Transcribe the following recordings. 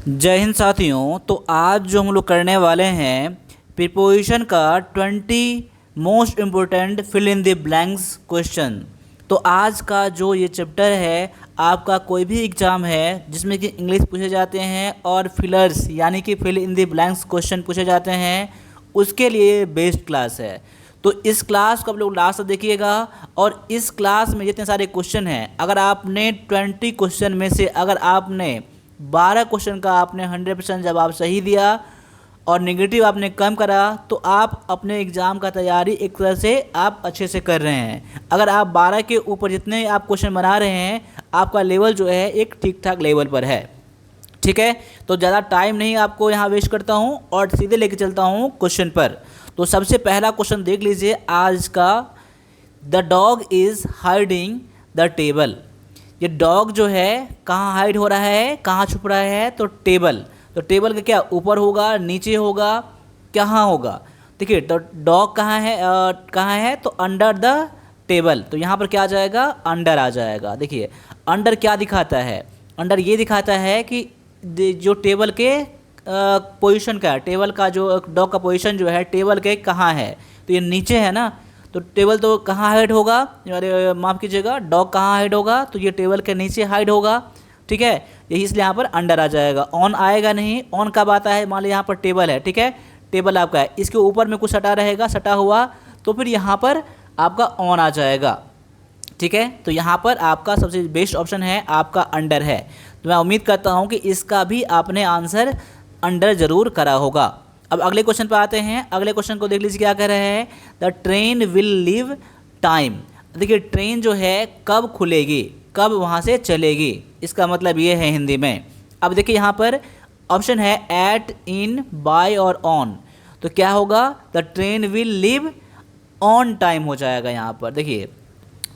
जय हिंद साथियों। तो आज जो हम लोग करने वाले हैं प्रीपोजिशन का 20 most important fill in the blanks question. तो आज का जो ये चैप्टर है, आपका कोई भी एग्ज़ाम है जिसमें कि इंग्लिश पूछे जाते हैं और फिलर्स यानी कि fill in the blanks question पूछे जाते हैं, उसके लिए बेस्ट क्लास है। तो इस क्लास को आप लोग लास्ट तक देखिएगा। और इस क्लास में जितने सारे क्वेश्चन हैं, अगर आपने 20 क्वेश्चन में से अगर आपने 12 क्वेश्चन का आपने 100% जवाब सही दिया और नेगेटिव आपने कम करा, तो आप अपने एग्ज़ाम का तैयारी एक तरह से आप अच्छे से कर रहे हैं। अगर आप 12 के ऊपर जितने आप क्वेश्चन बना रहे हैं, आपका लेवल जो है एक ठीक ठाक लेवल पर है। ठीक है, तो ज़्यादा टाइम नहीं आपको यहाँ वेस्ट करता हूँ और सीधे लेके चलता हूँ क्वेश्चन पर। तो सबसे पहला क्वेश्चन देख लीजिए आज का। The dog is hiding the table. ये डॉग जो है कहाँ हाइड हो रहा है, कहाँ छुप रहा है? तो टेबल। तो टेबल के क्या ऊपर होगा, नीचे होगा, कहाँ होगा? देखिए, तो डॉग कहाँ है, कहाँ है? तो अंडर द टेबल। तो यहाँ पर क्या आ जाएगा? अंडर आ जाएगा। देखिए अंडर क्या दिखाता है? अंडर ये दिखाता है कि जो टेबल के पोजीशन का है, टेबल का जो डॉग का पोजीशन जो है टेबल के कहाँ है? तो ये नीचे है ना, तो टेबल तो कहाँ हाइड होगा? अरे माफ़ कीजिएगा, डॉग कहाँ हाइड होगा? तो ये टेबल के नीचे हाइड होगा। ठीक है, यही इसलिए यहाँ पर अंडर आ जाएगा। ऑन आएगा नहीं। ऑन कब आता है? मान लीजिए यहाँ पर टेबल है, ठीक है, टेबल आपका है, इसके ऊपर में कुछ सटा रहेगा, सटा हुआ, तो फिर यहाँ पर आपका ऑन आ जाएगा। ठीक है, तो यहाँ पर आपका सबसे बेस्ट ऑप्शन है आपका अंडर है। तो मैं उम्मीद करता हूँ कि इसका भी आपने आंसर अंडर ज़रूर करा होगा। अब अगले क्वेश्चन पर आते हैं। अगले क्वेश्चन को देख लीजिए क्या कह रहे हैं। The train will leave time. देखिए ट्रेन जो है कब खुलेगी, कब वहाँ से चलेगी, इसका मतलब ये है हिंदी में। अब देखिए यहाँ पर ऑप्शन है एट, इन, बाय और ऑन। तो क्या होगा? The train will leave on time हो जाएगा यहाँ पर। देखिए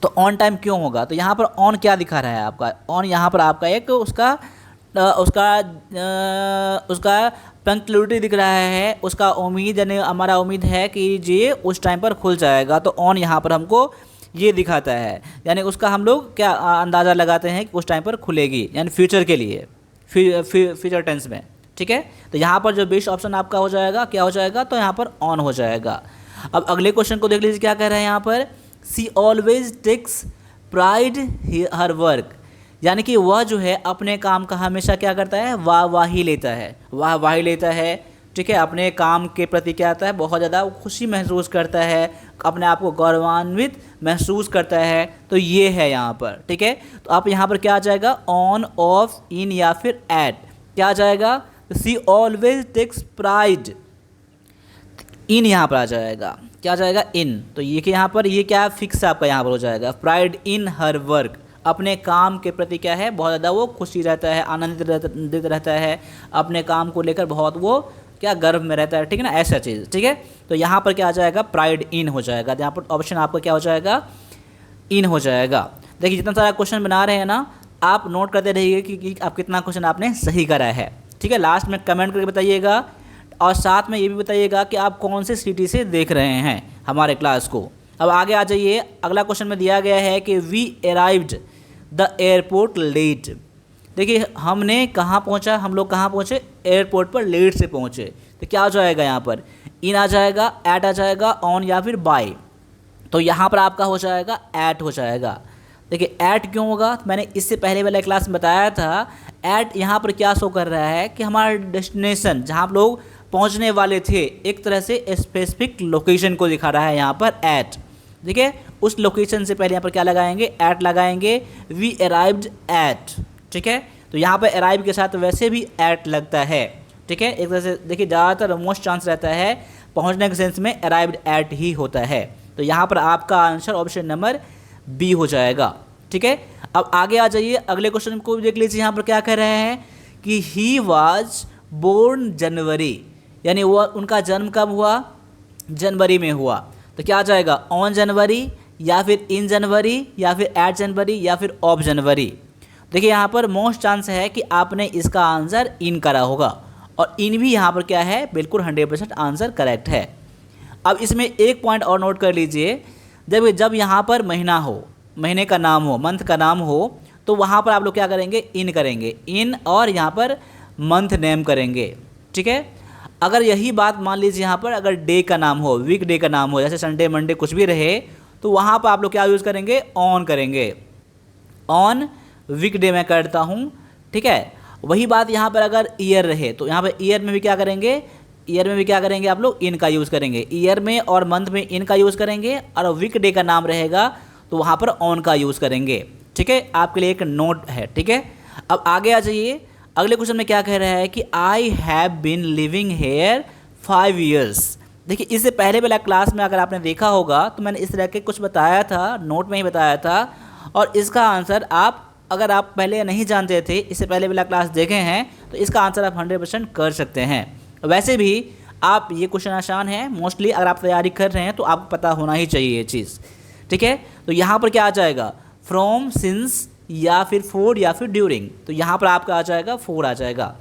तो ऑन टाइम क्यों होगा? तो यहाँ पर ऑन क्या दिखा रहा है आपका? ऑन यहाँ पर आपका एक उसका पंक्चुअलिटी दिख रहा है, उसका उम्मीद, यानी हमारा उम्मीद है कि ये उस टाइम पर खुल जाएगा। तो ऑन यहाँ पर हमको ये दिखाता है, यानी उसका हम लोग क्या अंदाज़ा लगाते हैं कि उस टाइम पर खुलेगी, यानी फ्यूचर के लिए, फ्यूचर टेंस में। ठीक है, तो यहाँ पर जो बेस्ट ऑप्शन आपका हो जाएगा क्या हो जाएगा? तो यहाँ पर ऑन हो जाएगा। अब अगले क्वेश्चन को देख लीजिए क्या कह रहे हैं यहाँ पर। She always takes pride her work. यानी कि वह जो है अपने काम का हमेशा क्या करता है? वाहवाही लेता है, वाहवाही लेता है। ठीक है, अपने काम के प्रति क्या आता है? बहुत ज़्यादा खुशी महसूस करता है, अपने आप को गौरवान्वित महसूस करता है। तो ये है यहाँ पर। ठीक है, तो आप यहाँ पर क्या आ जाएगा? ऑन, ऑफ, इन या फिर एट, क्या आ जाएगा? सी ऑलवेज टेक्स प्राइड, इन यहाँ पर आ जाएगा। क्या आ जाएगा? इन। तो ये कि यहाँ पर ये क्या फिक्स आपका यहाँ पर हो जाएगा, प्राइड इन हर वर्क। अपने काम के प्रति क्या है? बहुत ज़्यादा वो खुशी रहता है, आनंदित रहता है, अपने काम को लेकर बहुत वो क्या गर्व में रहता है। ठीक है ना, ऐसा चीज़। ठीक है, तो यहाँ पर क्या आ जाएगा? प्राइड इन हो जाएगा। तो यहाँ पर ऑप्शन आपका क्या हो जाएगा? इन हो जाएगा। देखिए जितना सारा क्वेश्चन बना रहे हैं ना, आप नोट करते रहिए कि आप कितना क्वेश्चन आपने सही करा है। ठीक है, लास्ट में कमेंट करके बताइएगा और साथ में ये भी बताइएगा कि आप कौन से सिटी से देख रहे हैं हमारे क्लास को। अब आगे आ जाइए। अगला क्वेश्चन में दिया गया है कि we arrived the airport late. देखिए हमने कहाँ पहुँचा, हम लोग कहाँ पहुँचे? एयरपोर्ट पर लेट से पहुँचे। तो क्या हो जाएगा यहाँ पर? इन आ जाएगा, एट आ जाएगा, ऑन या फिर बाय। तो यहाँ पर आपका हो जाएगा एट हो जाएगा। देखिए ऐट क्यों होगा? मैंने इससे पहले वाले क्लास में बताया था। ऐट यहाँ पर क्या शो कर रहा है कि हमारा डेस्टिनेशन, जहाँ आप लोग पहुँचने वाले थे, एक तरह से स्पेसिफिक लोकेशन को दिखा रहा है यहाँ पर ऐट। ठीक है, उस लोकेशन से पहले यहाँ पर क्या लगाएंगे? ऐट लगाएंगे। We arrived at. ठीक है, तो यहाँ पर अराइव के साथ वैसे भी ऐट लगता है। ठीक है, एक तरह से देखिए ज़्यादातर मोस्ट चांस रहता है पहुँचने के सेंस में अराइव्ड ऐट ही होता है। तो यहाँ पर आपका आंसर ऑप्शन नंबर बी हो जाएगा। ठीक है, अब आगे आ जाइए। अगले क्वेश्चन को भी देख लीजिए। यहाँ पर क्या कह रहे हैं कि ही वाज बोर्न जनवरी, यानी वो उनका जन्म कब हुआ? जनवरी में हुआ। तो क्या आ जाएगा? ऑन जनवरी या फिर इन जनवरी या फिर एट जनवरी या फिर ऑफ जनवरी। देखिए यहाँ पर मोस्ट चांस है कि आपने इसका आंसर इन करा होगा और इन भी यहाँ पर क्या है? बिल्कुल 100% आंसर करेक्ट है। अब इसमें एक पॉइंट और नोट कर लीजिए। जब यहाँ पर महीना हो, महीने का नाम हो, मंथ का नाम हो, तो वहाँ पर आप लोग क्या करेंगे? इन करेंगे। इन और यहाँ पर मंथ नेम करेंगे, ठीक है। अगर यही बात मान लीजिए यहाँ पर अगर डे का नाम हो, वीक डे का नाम हो, जैसे संडे मंडे कुछ भी रहे, तो वहाँ पर आप लोग क्या यूज़ करेंगे, ऑन करेंगे। ऑन वीक डे मैं करता हूँ, ठीक है। वही बात यहाँ पर अगर ईयर रहे तो यहाँ पर ईयर में भी क्या करेंगे, ईयर में भी क्या करेंगे आप लोग, इन का यूज़ करेंगे। ईयर में और मंथ में इन का यूज़ करेंगे, और वीक डे का नाम रहेगा तो वहाँ पर ऑन का यूज़ करेंगे, ठीक है। आपके लिए एक नोट है, ठीक है। अब आगे आ जाइए, अगले क्वेश्चन में क्या कह रहा है कि I have been living here 5 years। देखिए इससे पहले वाला क्लास में अगर आपने देखा होगा तो मैंने इस तरह के कुछ बताया था, नोट में ही बताया था, और इसका आंसर आप अगर आप पहले नहीं जानते थे, इससे पहले वाला क्लास देखे हैं, तो इसका आंसर आप 100% कर सकते हैं। वैसे भी आप ये क्वेश्चन आसान है, मोस्टली अगर आप तैयारी कर रहे हैं तो आपको पता होना ही चाहिए ये चीज़, ठीक है। तो यहाँ पर क्या आ जाएगा, फ्रॉम, सिंस, या फिर फॉर, या फिर ड्यूरिंग। तो यहाँ पर आपका आ जाएगा 4 आ जाएगा।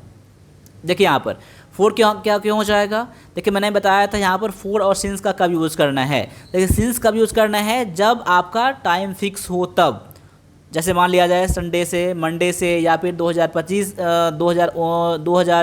देखिए यहाँ पर 4 क्यों हो जाएगा, देखिए मैंने बताया था यहाँ पर 4 और सिंस का कब यूज़ करना है। देखिए सिंस कब यूज़ करना है, जब आपका टाइम फिक्स हो तब। जैसे मान लिया जाए संडे से, मंडे से, या फिर 2000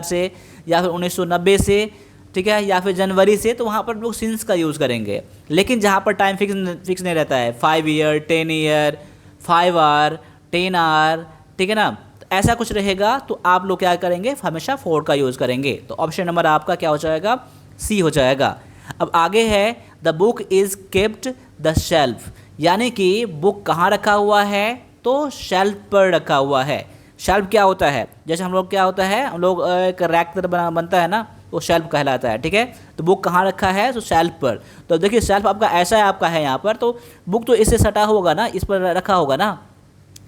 से, या फिर 1990 से, ठीक है, या फिर जनवरी से, तो वहाँ पर लोग सिंस का यूज़ करेंगे। लेकिन जहाँ पर टाइम फिक्स नहीं रहता है, 5 ईयर, 10 ईयर, 5 आवर, 10 आवर, ठीक है ना, तो ऐसा कुछ रहेगा तो आप लोग क्या करेंगे, हमेशा 4 का यूज़ करेंगे। तो ऑप्शन नंबर आपका क्या हो जाएगा, सी हो जाएगा। अब आगे है the book is kept the shelf, यानी कि बुक कहाँ रखा हुआ है, तो शेल्फ पर रखा हुआ है। शेल्फ क्या होता है, जैसे हम लोग क्या होता है, हम लोग एक रैक तरह बनता है ना, वो शेल्फ कहलाता है, ठीक है। तो बुक कहाँ रखा है, तो शेल्फ पर। तो देखिए शेल्फ आपका ऐसा है, आपका है यहाँ पर, तो बुक तो इससे सटा होगा ना, इस पर रखा होगा ना,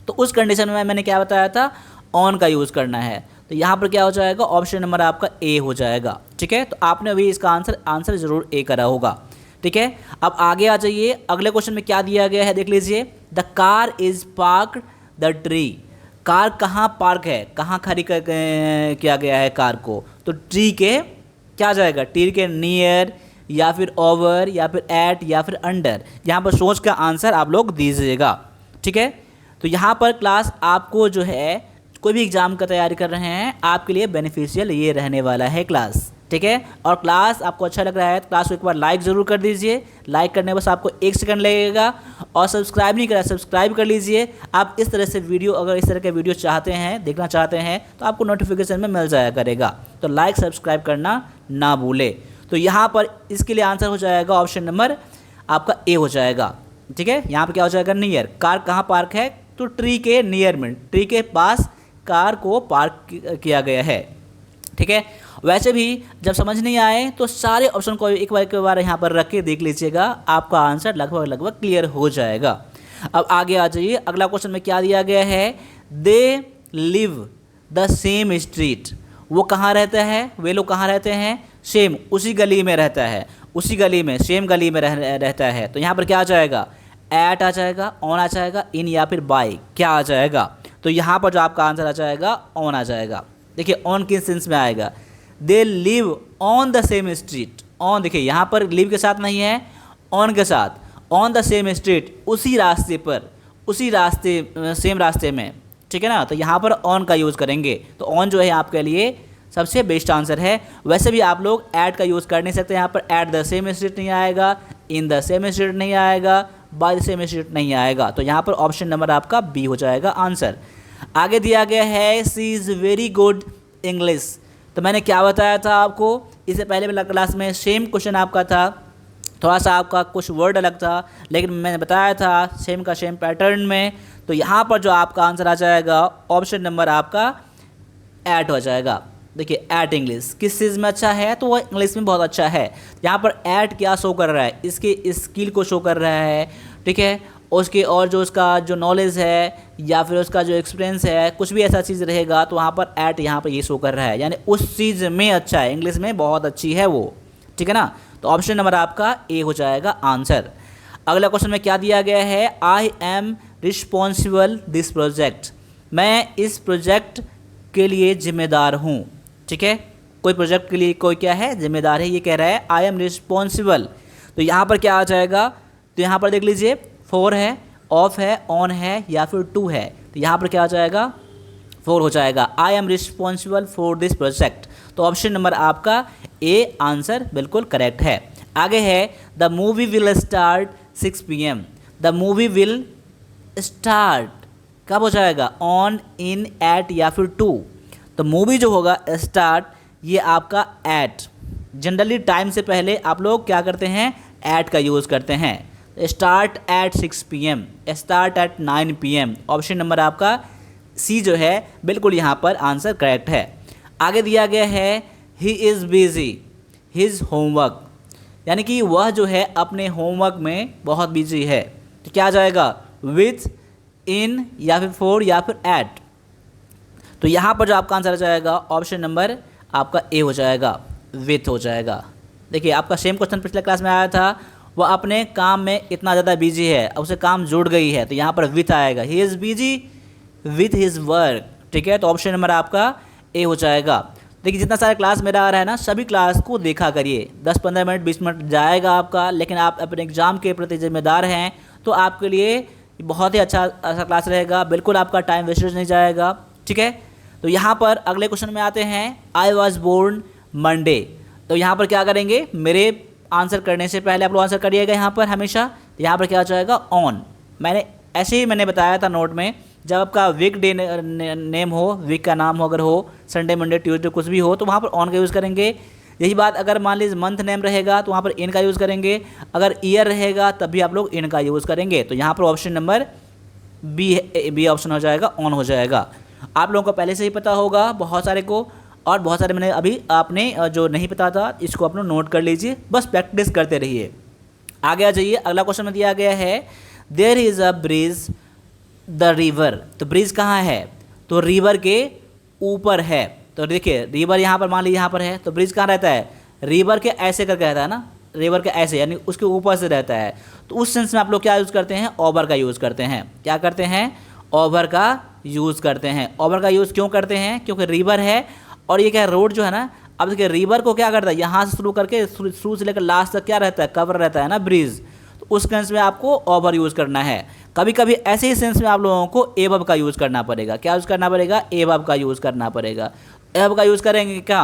तो उस कंडीशन में मैंने क्या बताया था, ऑन का यूज़ करना है। तो यहाँ पर क्या हो जाएगा, ऑप्शन नंबर आपका ए हो जाएगा, ठीक है। तो आपने अभी इसका आंसर ज़रूर ए करा होगा, ठीक है। अब आगे आ जाइए, अगले क्वेश्चन में क्या दिया गया है, देख लीजिए। The car is park the tree, car कहाँ पार्क है, कहाँ खड़ी किया गया है कार को, तो ट्री के क्या जाएगा, ट्री के नियर, या फिर ओवर, या फिर एट, या फिर अंडर। यहाँ पर सोच का आंसर आप लोग दीजिएगा, ठीक है। तो यहाँ पर क्लास आपको जो है, कोई भी एग्ज़ाम का तैयारी कर रहे हैं, आपके लिए बेनिफिशियल ये रहने वाला है क्लास, ठीक है। और क्लास आपको अच्छा लग रहा है तो क्लास को एक बार लाइक ज़रूर कर दीजिए। लाइक करने बस आपको 1 सेकंड लगेगा। और सब्सक्राइब नहीं करा, सब्सक्राइब कर लीजिए। आप इस तरह से वीडियो, अगर इस तरह के वीडियो चाहते हैं, देखना चाहते हैं, तो आपको नोटिफिकेशन में मिल जाया करेगा। तो लाइक सब्सक्राइब करना ना भूले। तो यहाँ पर इसके लिए आंसर हो जाएगा ऑप्शन नंबर आपका ए हो जाएगा, ठीक है। यहाँ पर क्या हो जाएगा, नियर, कार कहाँ पार्क है, तो ट्री के नियर में, ट्री के पास कार को पार्क किया गया है, ठीक है। वैसे भी जब समझ नहीं आए तो सारे ऑप्शन को एक बार यहाँ पर रख के देख लीजिएगा, आपका आंसर लगभग क्लियर हो जाएगा। अब आगे आ जाइए, अगला क्वेश्चन में क्या दिया गया है, they live the same street, वो कहाँ रहता है, वे लोग कहाँ रहते हैं, सेम, उसी गली में रहता है, उसी गली में, सेम गली में रहता है। तो यहाँ पर क्या आ जाएगा, एट आ जाएगा, ऑन आ जाएगा, इन, या फिर बाय, क्या आ जाएगा। तो यहाँ पर जो आपका आंसर आ जाएगा, ऑन आ जाएगा। देखिए ऑन किस सेंस में आएगा, they live on the same street. On देखिए यहाँ पर लिव के साथ नहीं है, ऑन के साथ, ऑन द सेम स्ट्रीट, उसी रास्ते पर, उसी रास्ते, सेम रास्ते में, ठीक है ना। तो यहाँ पर ऑन का यूज़ करेंगे। तो ऑन जो है आपके लिए सबसे बेस्ट आंसर है। वैसे भी आप लोग ऐट का यूज़ कर नहीं सकते, यहाँ पर ऐट द सेम स्ट्रीट नहीं आएगा, इन द सेम स्ट्रीट नहीं आएगा, बाय द सेम स्ट्रीट नहीं आएगा। तो यहाँ पर ऑप्शन नंबर आपका बी हो जाएगा आंसर। आगे दिया गया है सी इज़ वेरी गुड इंग्लिश। तो मैंने क्या बताया था आपको, इससे पहले वाला क्लास में सेम क्वेश्चन आपका था, थोड़ा सा आपका कुछ वर्ड अलग था, लेकिन मैंने बताया था सेम का सेम पैटर्न में। तो यहाँ पर जो आपका आंसर आ जाएगा, ऑप्शन नंबर आपका ऐट हो जाएगा। देखिए ऐट इंग्लिश किस चीज़ में अच्छा है, तो वह इंग्लिश में बहुत अच्छा है। यहाँ पर ऐट क्या शो कर रहा है, इसके स्किल को शो कर रहा है, ठीक है। उसके और जो उसका जो नॉलेज है, या फिर उसका जो एक्सपीरियंस है, कुछ भी ऐसा चीज़ रहेगा तो वहाँ पर ऐट यहाँ पर ये शो कर रहा है, यानी उस चीज़ में अच्छा है, इंग्लिश में बहुत अच्छी है वो, ठीक है ना। तो ऑप्शन नंबर आपका ए हो जाएगा आंसर। अगला क्वेश्चन में क्या दिया गया है, I am responsible this project, मैं इस प्रोजेक्ट के लिए जिम्मेदार हूँ, ठीक है। कोई प्रोजेक्ट के लिए कोई क्या है, जिम्मेदार है, ये कह रहा है आई एम रिस्पॉन्सिबल। तो यहाँ पर क्या आ जाएगा, तो यहाँ पर देख लीजिए 4 है, ऑफ है, ऑन है, या फिर टू है। तो यहाँ पर क्या आ जाएगा, 4 हो जाएगा। I am responsible for this project. तो ऑप्शन नंबर आपका ए आंसर बिल्कुल करेक्ट है। आगे है the movie will start 6 PM। The movie will start कब हो जाएगा? ऑन, इन, एट या फिर टू। तो मूवी जो होगा स्टार्ट, ये आपका एट। जनरली टाइम से पहले आप लोग क्या करते हैं? एट का यूज़ करते हैं। Start at 6 PM, start at 9 PM। Option number आपका सी जो है बिल्कुल यहाँ पर आंसर करेक्ट है। आगे दिया गया है he is busy his homework, यानी कि वह जो है अपने होमवर्क में बहुत बिजी है। तो क्या आ जाएगा? विथ, इन या फिर फॉर या फिर एट। तो यहाँ पर जो आपका आंसर आ जाएगा ऑप्शन नंबर आपका ए हो जाएगा, विथ हो जाएगा। देखिए आपका सेम क्वेश्चन पिछले क्लास में आया था, वह अपने काम में इतना ज़्यादा बिजी है, उसे काम जुड़ गई है, तो यहाँ पर विथ आएगा। He is busy with his work. ठीक है, तो ऑप्शन नंबर आपका ए हो जाएगा। देखिए जितना सारा क्लास मेरा आ रहा है ना, सभी क्लास को देखा करिए। 10-15 मिनट 20 मिनट जाएगा आपका, लेकिन आप अपने एग्ज़ाम के प्रति जिम्मेदार हैं, तो आपके लिए बहुत ही अच्छा क्लास रहेगा। बिल्कुल आपका टाइम वेस्टेज नहीं जाएगा। ठीक है, तो यहाँ पर अगले क्वेश्चन में आते हैं। I was born Monday. तो यहाँ पर क्या करेंगे? मेरे आंसर करने से पहले आप लोग आंसर करिएगा यहाँ पर हमेशा। तो यहाँ पर क्या हो जाएगा? ऑन। मैंने बताया था नोट में, जब आपका वीक डे नेम हो, वीक का नाम हो, अगर हो संडे मंडे ट्यूसडे कुछ भी हो, तो वहाँ पर ऑन का यूज़ करेंगे। यही बात अगर मान लीजिए मंथ नेम रहेगा तो वहाँ पर इन का यूज़ करेंगे। अगर ईयर रहेगा तब भी आप लोग इन का यूज़ करेंगे। तो यहाँ पर ऑप्शन नंबर बी ऑप्शन हो जाएगा, ऑन हो जाएगा। आप लोगों को पहले से ही पता होगा बहुत सारे को, और बहुत सारे मैंने अभी आपने जो नहीं पता था इसको आप लोग नोट कर लीजिए, बस प्रैक्टिस करते रहिए। आगे आ जाइए, अगला क्वेश्चन में दिया गया है there is a bridge the river. तो ब्रिज कहाँ है? तो रिवर के ऊपर है। तो देखिए रिवर यहाँ पर मान लीजिए यहाँ पर है, तो ब्रिज कहाँ रहता है? रिवर के ऐसे करके रहता है ना, रिवर के ऐसे यानी उसके ऊपर से रहता है। तो उस सेंस में आप लोग क्या यूज़ करते हैं? ओवर का यूज़ करते हैं। क्या करते हैं? ओवर का यूज़ करते हैं। ओवर का यूज़ क्यों करते हैं? क्योंकि रिवर है और ये क्या रोड जो है ना, अब देखिए रिवर को क्या करता है, यहाँ से शुरू करके शुरू से लेकर लास्ट तक क्या रहता है? कवर रहता है ना ब्रिज। तो उस सेंस में आपको ओवर यूज़ करना है। कभी कभी ऐसे ही सेंस में आप लोगों को एबव का यूज़ करना पड़ेगा। क्या यूज़ करना पड़ेगा? एबव का यूज़ करना पड़ेगा। एबव का यूज़ करेंगे क्या?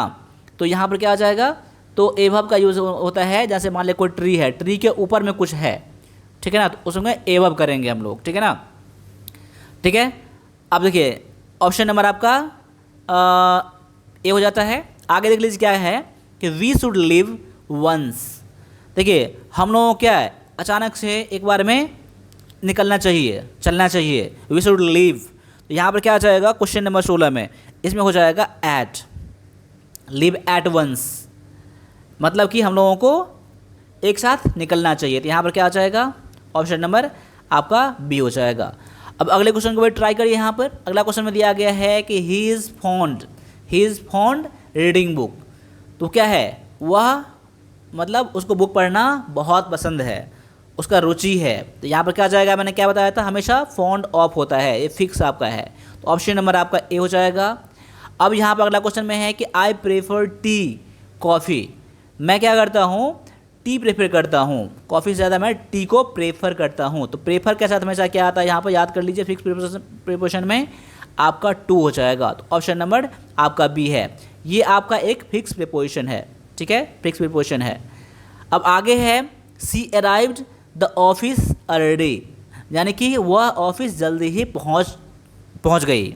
तो यहाँ पर क्या आ जाएगा? तो एबव का यूज़ होता है जैसे मान ले कोई ट्री है, ट्री के ऊपर में कुछ है, ठीक है ना, तो उसमें एबव करेंगे हम लोग। ठीक है ना, ठीक है। अब देखिए ऑप्शन नंबर आपका ए हो जाता है। आगे देख लीजिए क्या है कि वी शुड लिव वंस। देखिए हम लोगों को क्या है, अचानक से एक बार में निकलना चाहिए, चलना चाहिए। वी शुड लिव, तो यहाँ पर क्या आ जाएगा क्वेश्चन नंबर 16 में? इसमें हो जाएगा एट, लिव एट वंस, मतलब कि हम लोगों को एक साथ निकलना चाहिए। तो यहाँ पर क्या आ जाएगा? ऑप्शन नंबर आपका बी हो जाएगा। अब अगले क्वेश्चन को भी ट्राई करिए। यहाँ पर अगला क्वेश्चन में दिया गया है कि he is fond reading book. तो क्या है? वह मतलब उसको बुक पढ़ना बहुत पसंद है, उसका रुचि है। तो यहाँ पर क्या आ जाएगा? मैंने क्या बताया था, हमेशा फॉन्ड ऑफ होता है, ये फिक्स आपका है। तो ऑप्शन नंबर आपका ए हो जाएगा। अब यहाँ पर अगला क्वेश्चन में है कि आई प्रेफर टी कॉफ़ी। मैं क्या करता हूँ? टी प्रेफर करता हूँ, कॉफ़ी से ज़्यादा मैं टी को प्रेफर करता हूँ। तो प्रेफर के साथ हमेशा क्या आता है? यहाँ पर याद कर लीजिए, फिक्स प्रीपोजिशन में आपका टू हो जाएगा। तो ऑप्शन नंबर आपका बी है, ये आपका एक फिक्स प्रीपोजिशन है। ठीक है, फिक्स प्रीपोजिशन है। अब आगे है सी अराइव्ड द ऑफिस अर्ली, यानी कि वह ऑफिस जल्दी ही पहुँच गई।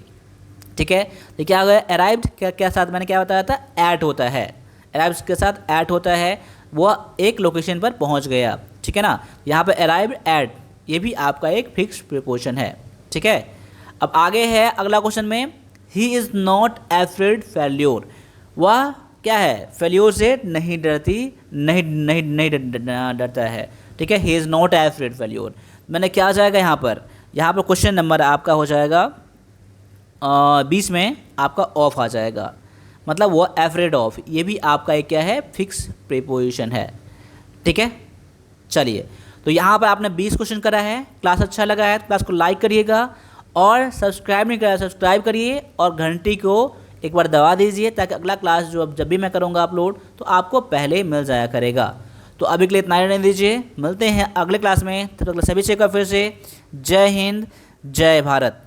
ठीक है, तो क्या हो गया? अराइव्ड क्या साथ मैंने क्या बताया था? एट होता है, अराइव्ड के साथ एट होता है, वह एक लोकेशन पर पहुंच गया। ठीक है ना, यहाँ पे अराइव्ड एट, ये भी आपका एक फिक्स प्रीपोजिशन है। ठीक है, अब आगे है अगला क्वेश्चन में he is not afraid failure. वह क्या है? फेल्योर से नहीं डरती, नहीं डरता है। ठीक है, he is not afraid failure. मैंने क्या आ जाएगा यहाँ पर? यहाँ पर क्वेश्चन नंबर आपका हो जाएगा 20 में आपका ऑफ आ जाएगा, मतलब वो एफ्रेड ऑफ, ये भी आपका एक क्या है? फिक्स प्रीपोजिशन है। ठीक है, चलिए, तो यहाँ पर आपने 20 क्वेश्चन करा है। क्लास अच्छा लगा है तो क्लास को लाइक करिएगा, और सब्सक्राइब नहीं करा सब्सक्राइब करिए, और घंटी को एक बार दबा दीजिए, ताकि अगला क्लास जब भी मैं करूँगा अपलोड तो आपको पहले मिल जाया करेगा। तो अभी के लिए इतना ही रहने दीजिए, मिलते हैं अगले क्लास में। तब तक सभी से फिर से जय हिंद, जय भारत।